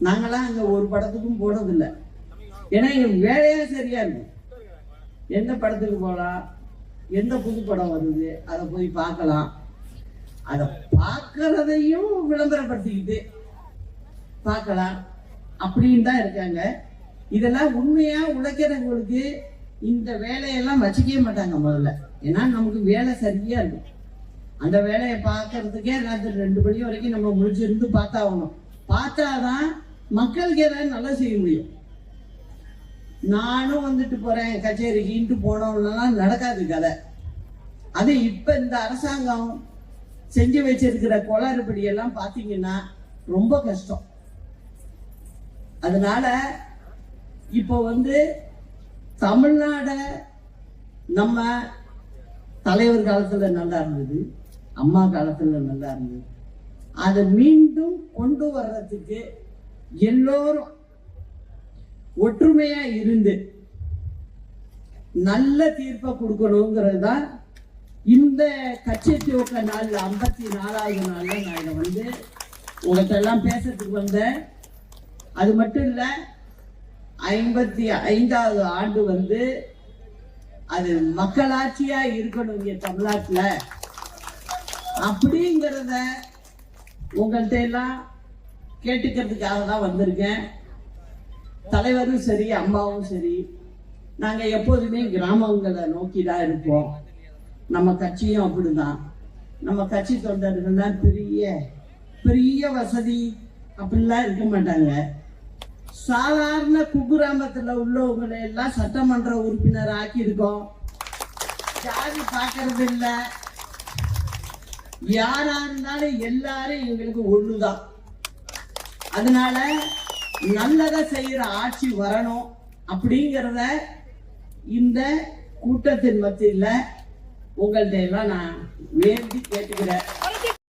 நாங்களாம் அங்கே ஒரு படத்துக்கும் போனதில்லை. ஏன்னா எங்கள் வேலையே சரியா இருக்கும். எந்த படத்துக்கு போகலாம், எந்த புது படம் வருது அதை போய் பார்க்கலாம், அதை பார்க்கறதையும் விளம்பரப்படுத்திக்கிட்டு பார்க்கலாம் அப்படின்னு தான் இருக்காங்க. இதெல்லாம் உண்மையா உழைக்கிறவங்களுக்கு இந்த வேலையெல்லாம் வச்சுக்கவே மாட்டாங்க முதல்ல. ஏன்னா நமக்கு வேலை சரியா இருக்கும். அந்த வேலையை பார்க்கறதுக்கே ராத்திரி 2 மணி வரைக்கும் நம்ம முடிச்சிருந்து பார்த்தாகணும். பார்த்தாதான் மக்களுக்கு ஏதாவது நல்லா செய்ய முடியும். நானும் வந்துட்டு போறேன் கச்சேரிக்கின்ட்டு போனவங்கலாம் நடக்காது கதை. அது இப்ப இந்த அரசாங்கம் செஞ்சு வச்சிருக்கிற கோளாறுபடி எல்லாம் பார்த்தீங்கன்னா ரொம்ப கஷ்டம். அதனால இப்போ தமிழ்நாட நம்ம தலைவர் காலத்துல நல்லா இருந்தது, அம்மா காலத்துல நல்லா இருந்தது. அதை மீண்டும் கொண்டு வர்றதுக்கு எல்லோரும் ஒற்றுமையா இருந்து நல்ல தீர்ப்பை கொடுக்கணுங்கிறது தான் இந்த கட்சி துவக்க நாள் 54வது நாள்ல நான் இதை உங்கள்கிட்ட எல்லாம் பேசுறதுக்கு வந்தேன். அது மட்டும் இல்ல, 55வது ஆண்டு அது மக்களாட்சியா இருக்கணும் இங்க தமிழ்நாட்டுல அப்படிங்கிறத உங்கள்கிட்ட எல்லாம் கேட்டுக்கிறதுக்காக தான் வந்திருக்கேன். தலைவரும் சரி, அம்மாவும் சரி, நாங்க எப்போதுமே கிராமங்களை நோக்கி தான் இருப்போம். நம்ம கட்சியும் அப்படிதான். நம்ம கட்சி தொண்டர்கள்னா பெரிய பெரிய வசதி அப்படிலாம் இருக்க மாட்டாங்க. சாதாரண குக்கிராமத்துல உள்ளவங்களை எல்லாம் சட்டமன்ற உறுப்பினர் ஆக்கியிருக்கோம். ஜாதி பார்க்கறது இல்லை, யாரா இருந்தாலும் எல்லாரும் எங்களுக்கு ஒண்ணுதான். அதனால நல்லதை செய்யற ஆட்சி வரணும் அப்படிங்கிறத இந்த கூட்டத்தின் மத்தியில் உங்கள்கிட்ட எல்லாம் நான் வேண்டி கேட்டுக்கிறேன்.